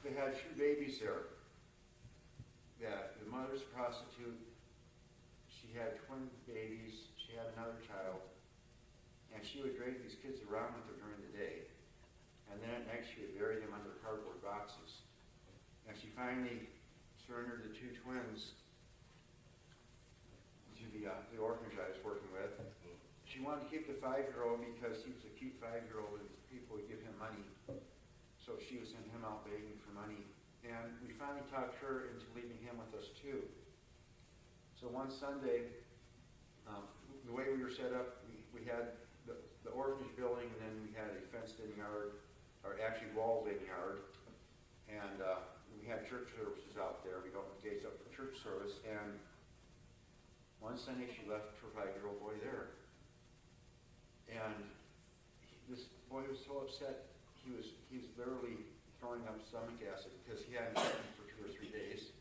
they had 2 babies there. That the mother's a prostitute. She had twin babies. She had another child. And she would drag these kids around with her during the day. And then at night she would bury them under cardboard boxes. And she finally surrendered the 2 twins to the orphanage I was working with. She wanted to keep the 5-year-old because he was a cute 5-year-old and people would give him money. So she was sending him out begging for money. And we finally talked her into leaving him with us too. So one Sunday, the way we were set up, we had the orphanage building, and then we had a fenced-in yard, or actually walled-in yard. And we had church services out there. We opened the gates up for church service. And one Sunday she left her 5-year-old boy there. And this boy was so upset, he was literally throwing up stomach acid because he hadn't eaten for 2 or 3 days.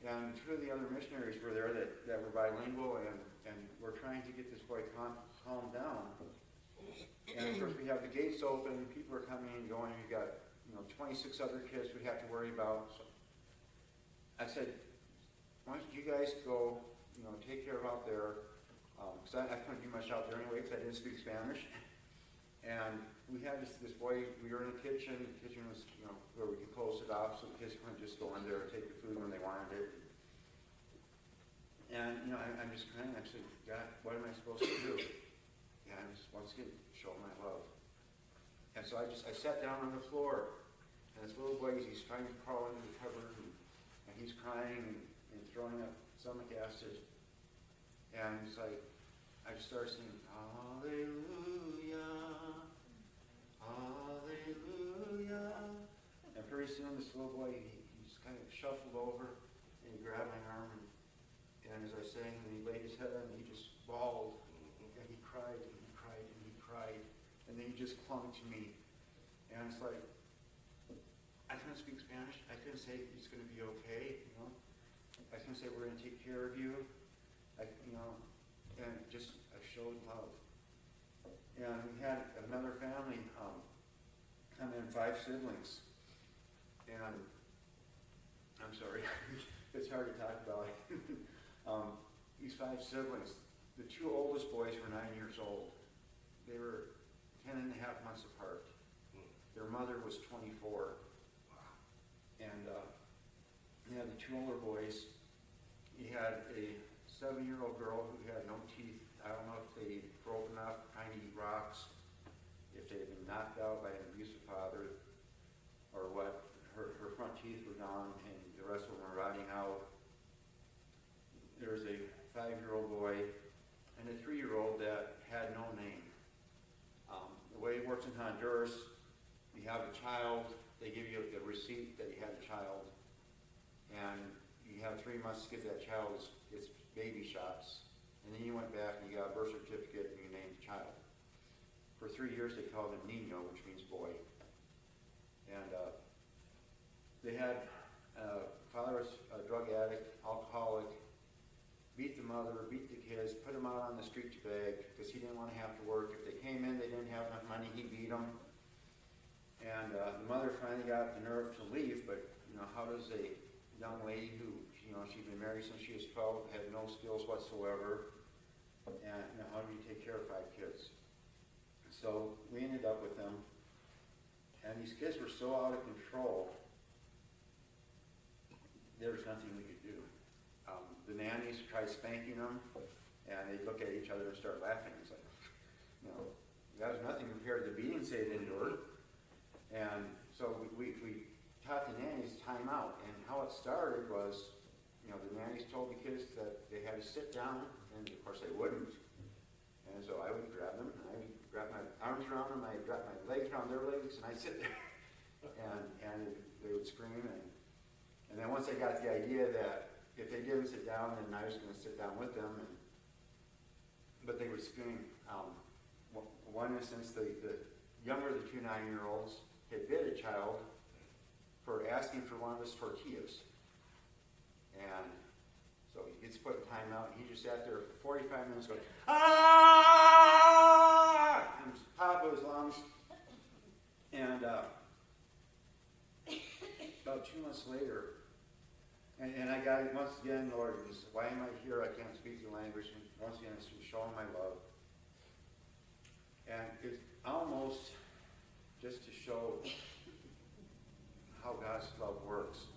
And 2 of the other missionaries were there that were bilingual and were trying to get this boy calmed down. And of course we have the gates open, people are coming and going, we've got 26 other kids we have to worry about. So I said, why don't you guys go, take care of out there, because I couldn't do much out there anyway because I didn't speak Spanish. And we had this boy, we were in the kitchen was, where we could close it off so the kids couldn't just go in there and take the food when they wanted it. And, I'm just crying. I said, God, what am I supposed to do? Yeah, I'm just, once again, show my love. And so I sat down on the floor, and this little boy, he's trying to crawl into the cupboard, and he's crying and throwing up stomach acid. And it's like, I just started singing, Hallelujah, Hallelujah. And pretty soon this little boy, he just kind of shuffled over, and he grabbed my arm, and as I sang, and he laid his head on me, he just bawled, and he cried, and he cried, and he cried, and then he just clung to me. And it's like, I couldn't speak Spanish. I couldn't say he's going to be okay, I couldn't say we're going to take care of you. And just I showed love. And we had another family come in, 5 siblings. And I'm sorry, it's hard to talk about. These 5 siblings, the 2 oldest boys were 9 years old. They were 10 and a half months apart. Their mother was 24. And you had the 2 older boys. You had a 7-year-old girl who had no teeth. I don't know if they broken off trying to eat rocks, if they had been knocked out by an abusive father, or what. Her front teeth were gone, and the rest of them were rotting out. There was a 5-year-old boy and a 3-year-old that had no name. The way it works in Honduras, you have a child, they give you the receipt that you had a child, and you have 3 months to give that child its baby shots, and then you went back and you got a birth certificate and you named the child. For 3 years they called him Nino, which means boy. And they had father was a drug addict, alcoholic, beat the mother, beat the kids, put them out on the street to beg because he didn't want to have to work. If they came in, they didn't have enough money, he beat them. And the mother finally got the nerve to leave, but how does a young lady who, she'd been married since she was 12, had no skills whatsoever, and how do you take care of 5 kids? So we ended up with them, and these kids were so out of control, there was nothing we could do. The nannies tried spanking them, and they'd look at each other and start laughing. It's like, that was nothing compared to the beatings they'd endured. And so we taught the nannies time out. And how it started was, the nannies told the kids that they had to sit down, and of course they wouldn't. And so I would grab them, and I would wrap my arms around them, I'd wrap my legs around their legs, and I'd sit there. and they would scream. And then once they got the idea that if they didn't sit down, then I was going to sit down with them. But they would scream. One instance, the younger of the 2 9-year-olds had bit a child for asking for one of his tortillas. And so he gets put in timeout, and he just sat there for 45 minutes going, ah! And top of his lungs. And months later, and I got it once again, Lord, he said, why am I here? I can't speak the language. And once again, it's to show him my love. And it's almost just to show how God's love works.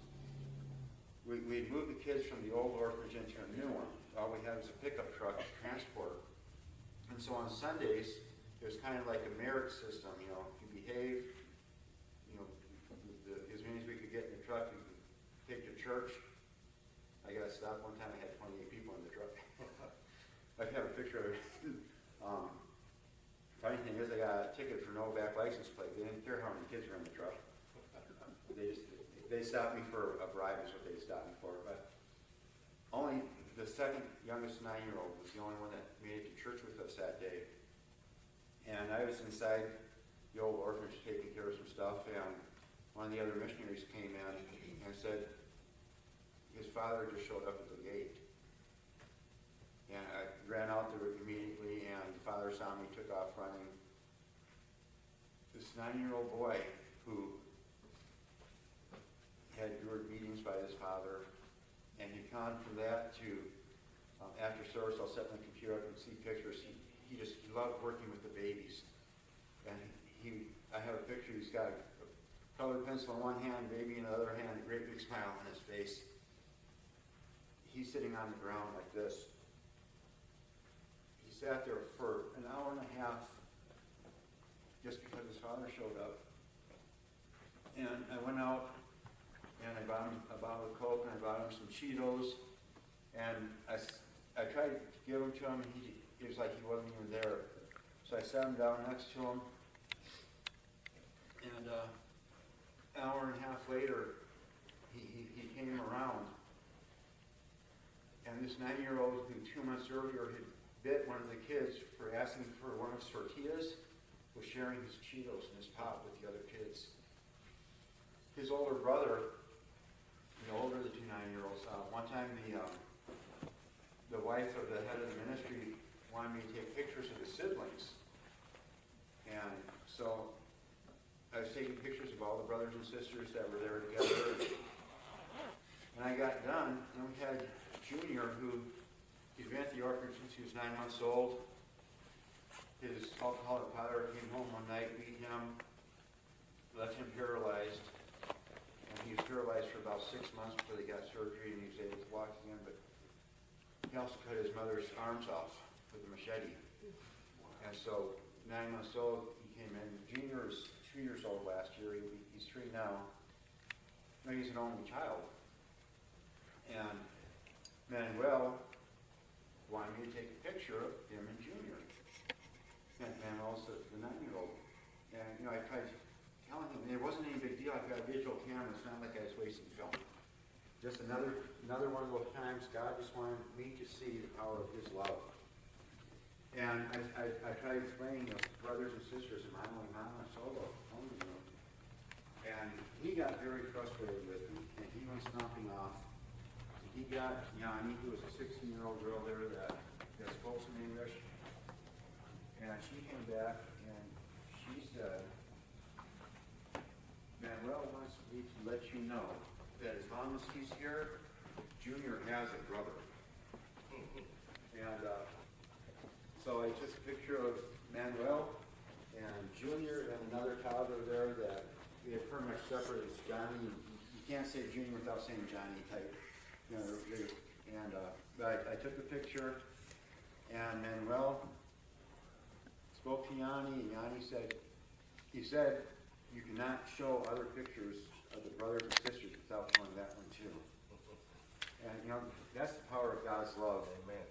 We moved the kids from the old orphanage into a new one. All we had was a pickup truck to transport. And so on Sundays, it was kind of like a merit system. You know, if you behave, you know, as many as we could get in the truck, we could take to church. I got stopped one time. I had 28 people in the truck. I have a picture of it. Funny thing is, I got a ticket for no back license plate. They didn't care how many kids were in the truck. They stopped me for a bribe is what they stopped me for. But only the second youngest 9-year-old was the only one that made it to church with us that day. And I was inside the old orphanage taking care of some stuff, and one of the other missionaries came in and said his father just showed up at the gate. And I ran out there immediately, and the father saw me, took off running. This 9-year-old boy who had endured beatings by his father, and he'd gone from that to, after service, I'll set my computer up and see pictures. He loved working with the babies. And I have a picture, he's got a colored pencil in one hand, baby in the other hand, a great big smile on his face. He's sitting on the ground like this. He sat there for an hour and a half just because his father showed up. And I went out and I bought him a bottle of Coke and I bought him some Cheetos. And I tried to give them to him. It was like he wasn't even there. So I sat him down next to him. And an hour and a half later, he came around. And this 9-year-old who 2 months earlier had bit one of the kids for asking for one of his tortillas was sharing his Cheetos and his pop with the other kids. His older brother, the older of the two 9-year-olds, one time the wife of the head of the ministry wanted me to take pictures of the siblings. And so I was taking pictures of all the brothers and sisters that were there together. And I got done, and we had Junior, who he'd been at the orphanage since he was 9 months old. His alcoholic father came home one night, beat him, left him paralyzed. And he was paralyzed for about 6 months before they got surgery, and he was able to walk again. But he also cut his mother's arms off with a machete. And so, 9 months old, he came in. Junior is 2 years old last year. He's 3 now. No, he's an only child. And Manuel wanted me to take a picture of him and Junior. And Manuel's the 9-year-old. And, you know, I tried telling him, it wasn't any big deal. I've got a digital camera. It's not like I was wasting film. Just another one of those times God just wanted me to see the power of his love. And I tried explaining to brothers and sisters, Mama, solo, only you. And he got very frustrated with me, and he went stomping off. He got Yanni, who was a 16-year-old girl there that spoke some English. And she came back, and she said, Manuel wants me to let you know that as long as he's here, Junior has a brother. And so I took a picture of Manuel and Junior and another toddler there that we had pretty much separated. Johnny, you can't say Junior without saying Johnny type. You know, but I took the picture, and Manuel spoke to Yanni, and Yanni said, you cannot show other pictures of the brothers and sisters without showing that one too. And, you know, that's the power of God's love. Amen.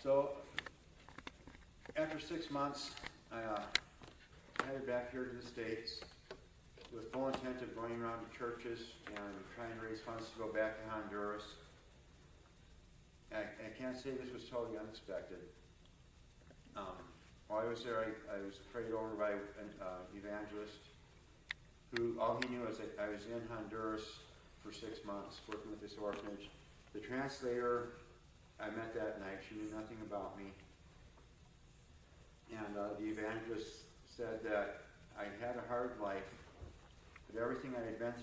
So, after 6 months, I headed back here to the States with full intent of going around to churches and trying to raise funds to go back to Honduras. I can't say this was totally unexpected. While I was there, I was prayed over by an evangelist who, all he knew was that I was in Honduras for 6 months working with this orphanage. The translator I met that night, she knew nothing about me. And the evangelist said that I had a hard life, but everything I had been